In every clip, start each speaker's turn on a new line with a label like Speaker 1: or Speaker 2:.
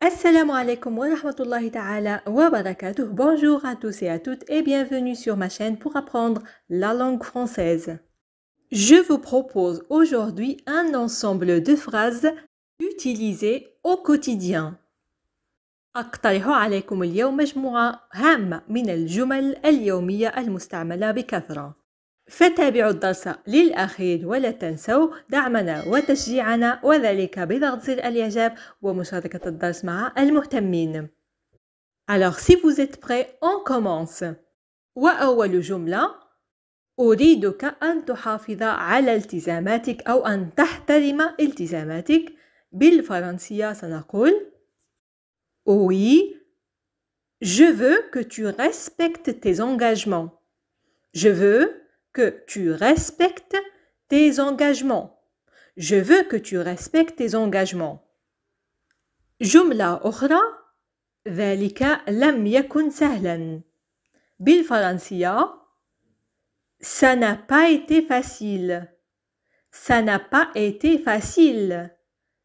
Speaker 1: Assalamu alaikum wa rahmatullahi ta'ala wa barakatuh. Bonjour à tous et à toutes et bienvenue sur ma chaîne pour apprendre la langue française. Je vous propose aujourd'hui un ensemble de phrases utilisées au quotidien. أقترح عليكم اليوم مجموعة هامة من الجمل اليومية المستعملة بكثرة. فتابعوا الدرس للأخير ولا تنسوا دعمنا وتشجيعنا وذلك بضغط زر الإعجاب ومشاركة الدرس مع المهتمين. Alors si vous êtes prêts, on commence. وأول جملة: أريدك أن تحافظ على التزاماتك أو أن تحترم التزاماتك. بالفرنسية سنقول Oui, je veux que tu respectes tes engagements. Je veux que tu respectes tes engagements. Je veux que tu respectes tes engagements. جملة أخرى: ذلك لم يكن سهلا. بالفرنسية Ça n'a pas été facile. Ça n'a pas été facile.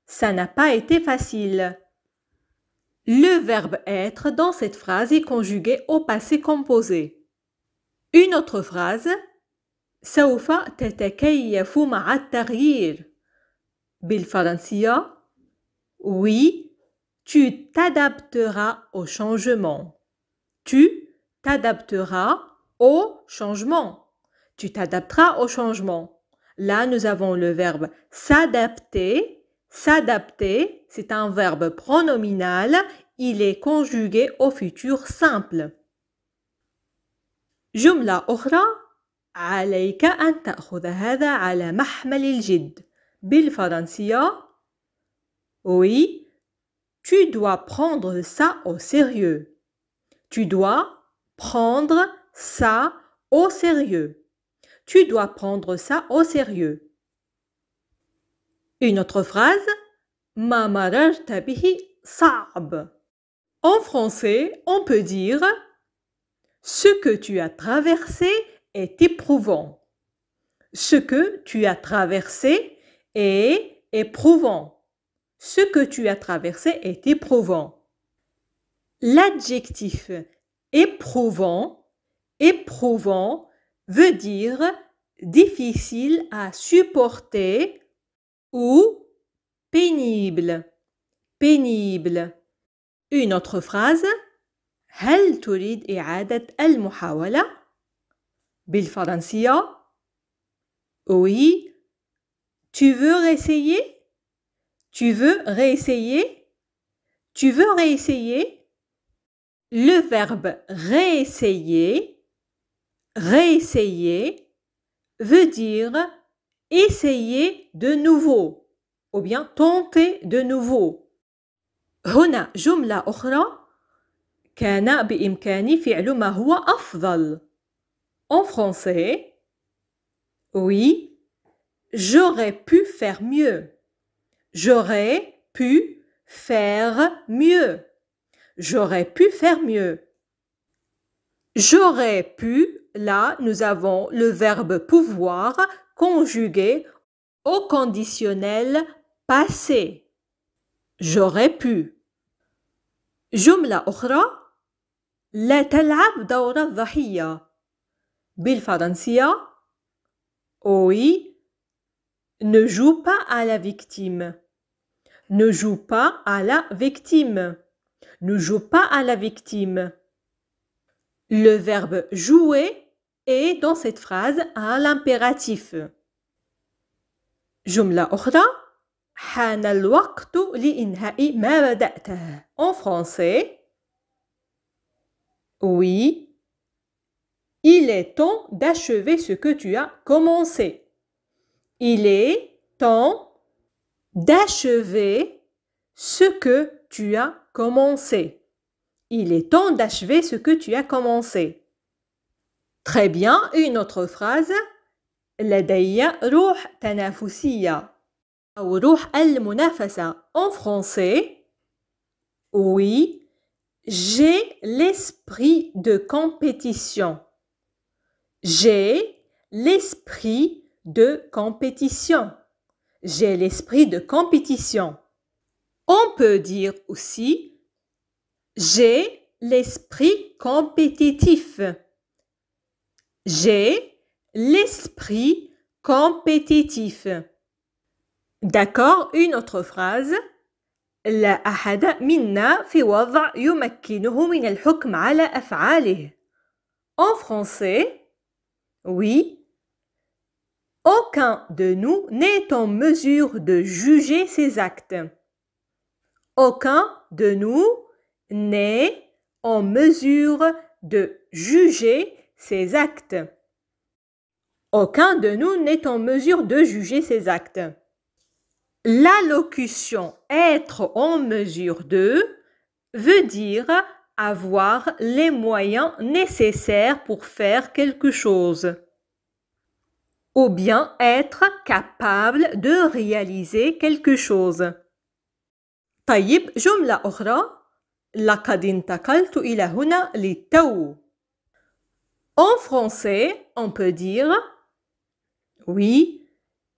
Speaker 1: Ça n'a pas été facile. Le verbe être dans cette phrase est conjugué au passé composé. Une autre phrase: سوف تتكيف مع التغيير. بالفرنسية Oui, tu t'adapteras au changement. Tu t'adapteras au changement. Tu t'adapteras au changement. Là, nous avons le verbe s'adapter. S'adapter, c'est un verbe pronominal. Il est conjugué au futur simple. جملة أخرى: عليك أن تأخذ هذا على محمل الجد. بالفرنسية Oui, tu dois prendre ça au sérieux. Tu dois prendre ça au sérieux. Tu dois prendre ça au sérieux. Une autre phrase: ما مررت به صعب. En français, on peut dire ce que tu as traversé est éprouvant. Ce que tu as traversé est éprouvant. Ce que tu as traversé est éprouvant. L'adjectif éprouvant, éprouvant veut dire difficile à supporter ou pénible, pénible. Une autre phrase: هل تريد إعادة المحاولة؟ بالفرنسية Oui, tu veux réessayer? Tu veux réessayer? Tu veux réessayer? Le verbe réessayer, réessayer veut dire essayer de nouveau ou bien tenter de nouveau. هنا جملة أخرى: كان بإمكاني فعل ما هو أفضل. En français, Oui, j'aurais pu faire mieux. J'aurais pu faire mieux. J'aurais pu faire mieux. J'aurais pu, là, nous avons le verbe pouvoir conjugué au conditionnel passé. J'aurais pu. جملة أخرى: لا تلعب دور الضحية. بالفرنسية Oui, ne joue pas à la victime. Ne joue pas à la victime. Ne joue pas à la victime. Le verbe jouer est dans cette phrase à l'impératif. جملة أخرى: حان الوقت لإنهاء ما بدأته. En français, Oui, il est temps d'achever ce que tu as commencé. Il est temps d'achever ce que tu as commencé. Il est temps d'achever ce que tu as commencé. Très bien, une autre phrase: لدي روح تنافسية أو روح المنافسة. En français, Oui, j'ai l'esprit de compétition. J'ai l'esprit de compétition. J'ai l'esprit de compétition. On peut dire aussi j'ai l'esprit compétitif. J'ai l'esprit compétitif. D'accord, une autre phrase. لا أحد منا في وضع يمكنه من الحكم على أفعاله. En français, oui, aucun de nous n'est en mesure de juger ses actes. Aucun de nous n'est en mesure de juger ses actes. Aucun de nous n'est en mesure de juger ses actes. L'allocution être en mesure de veut dire avoir les moyens nécessaires pour faire quelque chose. Ou bien être capable de réaliser quelque chose. طيب جملة أخرى لقد انتقلت إلى هنا للتو. En français, on peut dire oui,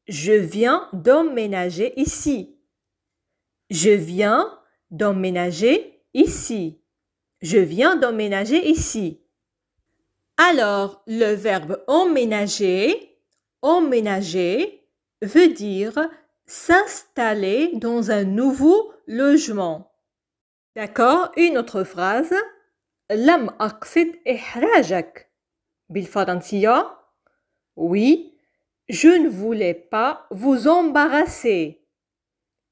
Speaker 1: je viens d'emménager ici. Je viens d'emménager ici. Je viens d'emménager ici. Alors, le verbe emménager, emménager veut dire s'installer dans un nouveau logement. D'accord, une autre phrase. لم أقصد إحراجك. بالفرنسية. Oui, je ne voulais pas vous embarrasser.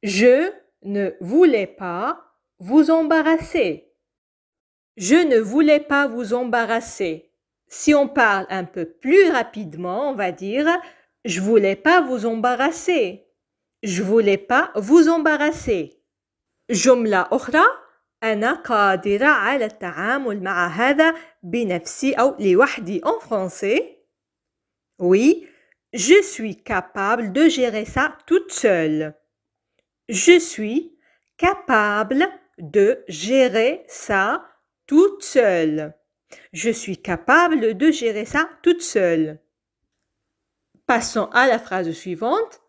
Speaker 1: Je ne voulais pas vous embarrasser. Je ne voulais pas vous embarrasser. Si on parle un peu plus rapidement, on va dire je voulais pas vous embarrasser. Je voulais pas vous embarrasser. جملة أخرى أنا قادرة على التعامل مع هذا بنفسي أو لوحدي en français. Oui, je suis capable de gérer ça toute seule. Je suis capable de gérer ça toute seule. Je suis capable de gérer ça toute seule. Passons à la phrase suivante.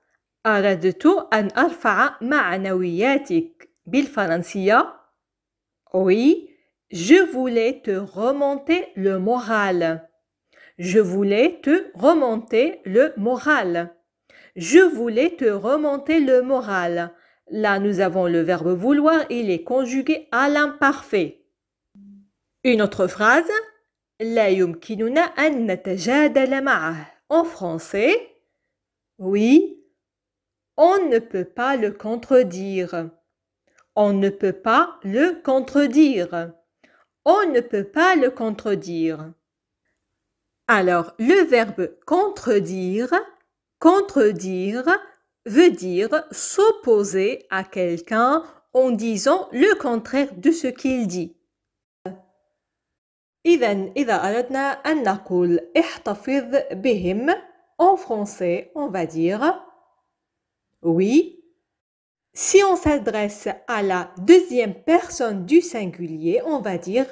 Speaker 1: أردت أن أرفع معنوياتك بالفرنسية. Oui, je voulais te remonter le moral. Je voulais te remonter le moral. Je voulais te remonter le moral. Là, nous avons le verbe vouloir, il est conjugué à l'imparfait. Une autre phrase. لا يمكننا أن نتجادل معه. En français, oui, on ne peut pas le contredire. On ne peut pas le contredire. On ne peut pas le contredire. Alors, le verbe contredire, contredire veut dire s'opposer à quelqu'un en disant le contraire de ce qu'il dit. إذا أردنا أن نقول احتفظ بهم en français, on va dire oui. Si on s'adresse à la deuxième personne du singulier, on va dire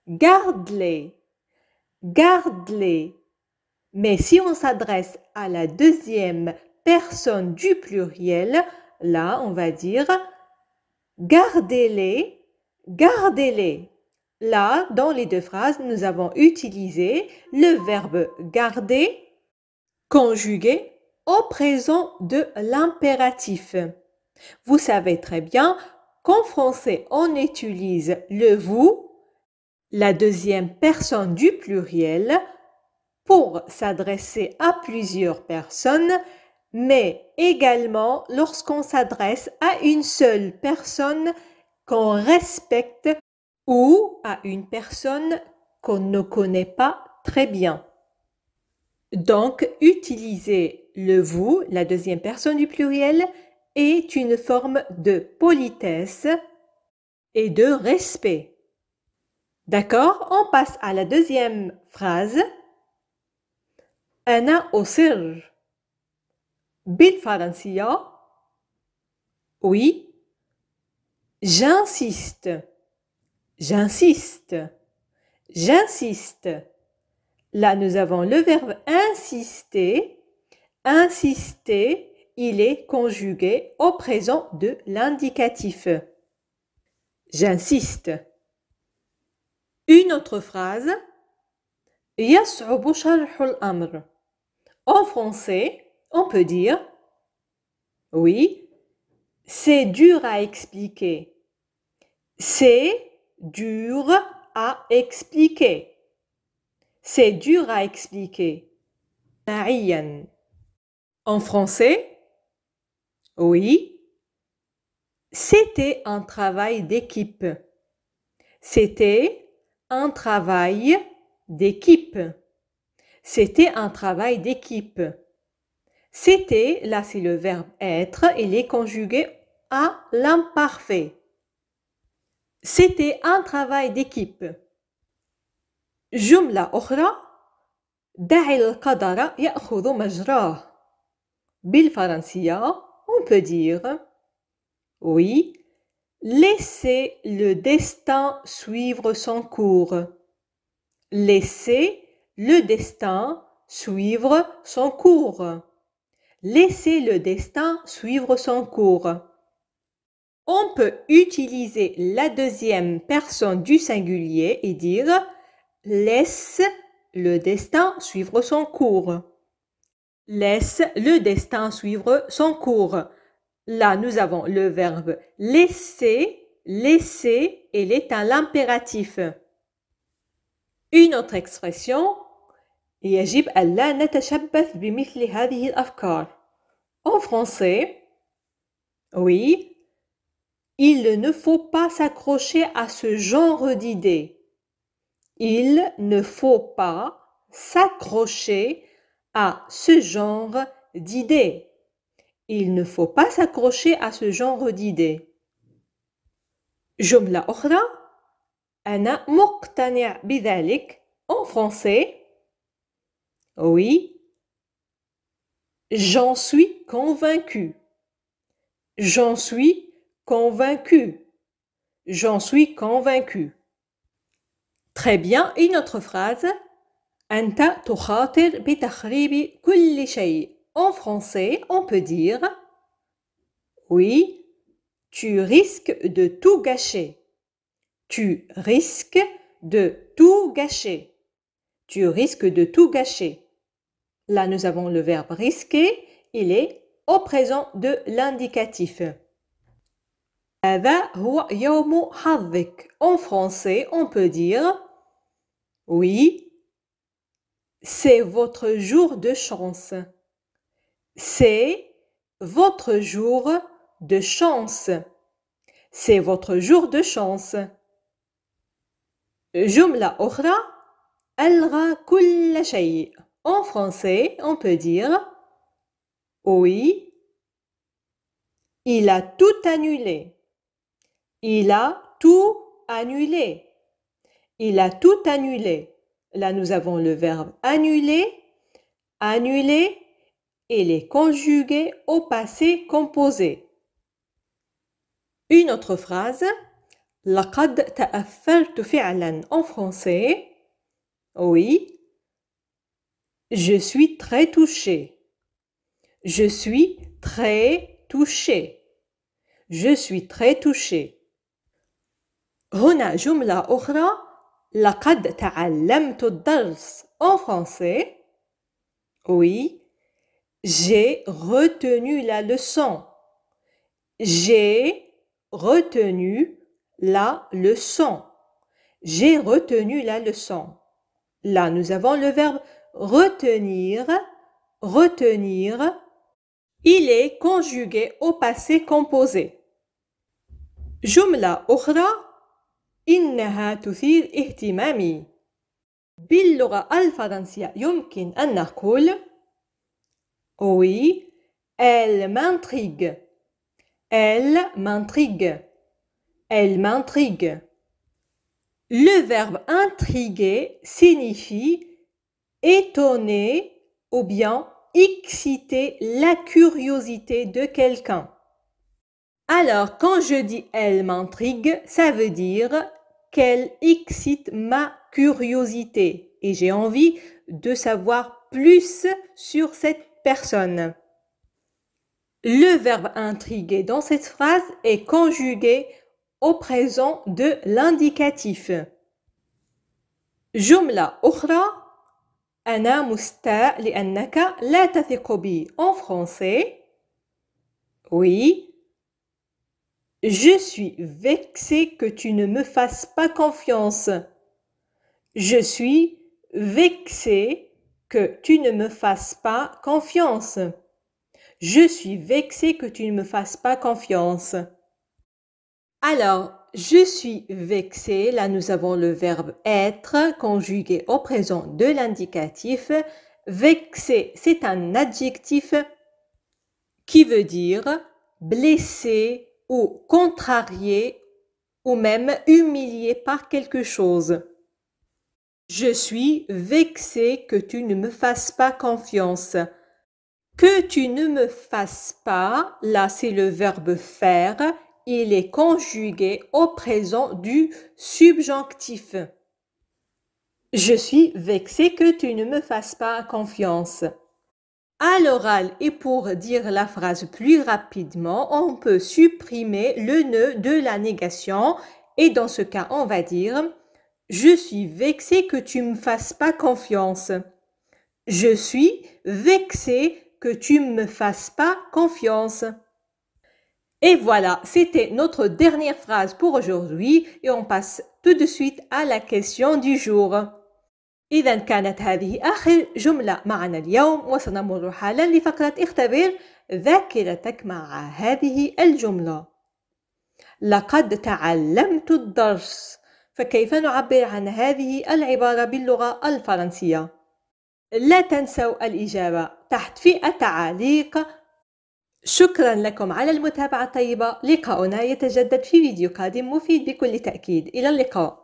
Speaker 1: garde-les. Garde-les. Mais si on s'adresse à la deuxième personne du pluriel, là, on va dire gardez-les, gardez-les. Là, dans les deux phrases, nous avons utilisé le verbe garder conjugué au présent de l'impératif. Vous savez très bien qu'en français, on utilise le vous, la deuxième personne du pluriel, pour s'adresser à plusieurs personnes, mais également lorsqu'on s'adresse à une seule personne qu'on respecte ou à une personne qu'on ne connaît pas très bien. Donc, utiliser le vous, la deuxième personne du pluriel, est une forme de politesse et de respect. D'accord? On passe à la deuxième phrase. أنا أصر. بالفرنسية. Oui. J'insiste. J'insiste. J'insiste. Là, nous avons le verbe insister. Insister, il est conjugué au présent de l'indicatif. J'insiste. Une autre phrase. يصعب شرح الأمر. En français, on peut dire oui, c'est dur à expliquer. C'est dur à expliquer. C'est dur à expliquer. En français, oui, c'était un travail d'équipe. C'était un travail d'équipe. C'était un travail d'équipe. C'était, là c'est le verbe être, il est conjugué à l'imparfait. C'était un travail d'équipe. جملة أخرى دع القدر يأخذ مجراه. بالفرنسية, on peut dire oui, laissez le destin suivre son cours. Laissez le destin suivre son cours. Laissez le destin suivre son cours. On peut utiliser la deuxième personne du singulier et dire laisse le destin suivre son cours. Laisse le destin suivre son cours. Là, nous avons le verbe laisser, laisser, il est à l'impératif. Une autre expression, يجب ألا نتشبث بمثل هذه الأفكار. En français, oui, il ne faut pas s'accrocher à ce genre d'idées. Il ne faut pas s'accrocher à ce genre d'idées. Il ne faut pas s'accrocher à ce genre d'idées. جملة أخرى أنا مقتنع بذلك. En français, oui, j'en suis convaincu. J'en suis convaincu. J'en suis convaincu. Très bien, une autre phrase. أنت تخاطر بتخريب كل شيء. En français, on peut dire oui, tu risques de tout gâcher. Tu risques de tout gâcher. Tu risques de tout gâcher. Là, nous avons le verbe risquer. Il est au présent de l'indicatif. هذا هو يوم حظك. En français, on peut dire oui, c'est votre jour de chance. C'est votre jour de chance. C'est votre jour de chance. جملة أخرى ألغى كل شيء. En français, on peut dire oui, il a tout annulé. Il a tout annulé. Il a tout annulé. Là, nous avons le verbe annuler. Annuler, il est conjugué au passé composé. Une autre phrase. لقد تأثرت فعلا. En français, oui, je suis très touché. Je suis très touché. Je suis très touché. هنا جملة أخرى. لقد تعلمت الدرس. En français, oui, j'ai retenu la leçon. J'ai retenu la leçon. J'ai retenu la leçon. Là, nous avons le verbe retenir. Retenir. Il est conjugué au passé composé. جملة أخرى. إنها تثير اهتمامي. باللغة الفرنسية يمكن أن نقول oui, elle m'intrigue. Elle m'intrigue. Elle m'intrigue. Le verbe intriguer signifie étonner ou bien exciter la curiosité de quelqu'un. Alors, quand je dis elle m'intrigue, ça veut dire qu'elle excite ma curiosité et j'ai envie de savoir plus sur cette personne. Le verbe intriguer dans cette phrase est conjugué au présent de l'indicatif. جملة أخرى أنا مستاء لأنك لا تثق بي. En français, oui. Je suis vexé que tu ne me fasses pas confiance. Je suis vexé que tu ne me fasses pas confiance. Je suis vexé que tu ne me fasses pas confiance. Alors, je suis vexé, là nous avons le verbe être conjugué au présent de l'indicatif. Vexé, c'est un adjectif qui veut dire blessé ou contrarié ou même humilié par quelque chose. Je suis vexé que tu ne me fasses pas confiance. Que tu ne me fasses pas, là c'est le verbe faire, il est conjugué au présent du subjonctif. Je suis vexé que tu ne me fasses pas confiance. À l'oral et pour dire la phrase plus rapidement, on peut supprimer le ne de la négation et dans ce cas, on va dire « Je suis vexé que tu ne me fasses pas confiance. » Je suis vexé que tu ne me fasses pas confiance. Et voilà, c'était notre dernière phrase pour aujourd'hui et on passe tout de suite à la question du jour. إذا كانت هذه آخر جملة معنا اليوم وسنمر حالا لفقرة اختبر ذاكرتك مع هذه الجملة. لقد تعلمت الدرس. فكيف نعبر عن هذه العبارة باللغة الفرنسية؟ لا تنسوا الإجابة تحت في التعليق. شكرا لكم على المتابعة الطيبة. لقاؤنا يتجدد في فيديو قادم مفيد بكل تأكيد. إلى اللقاء.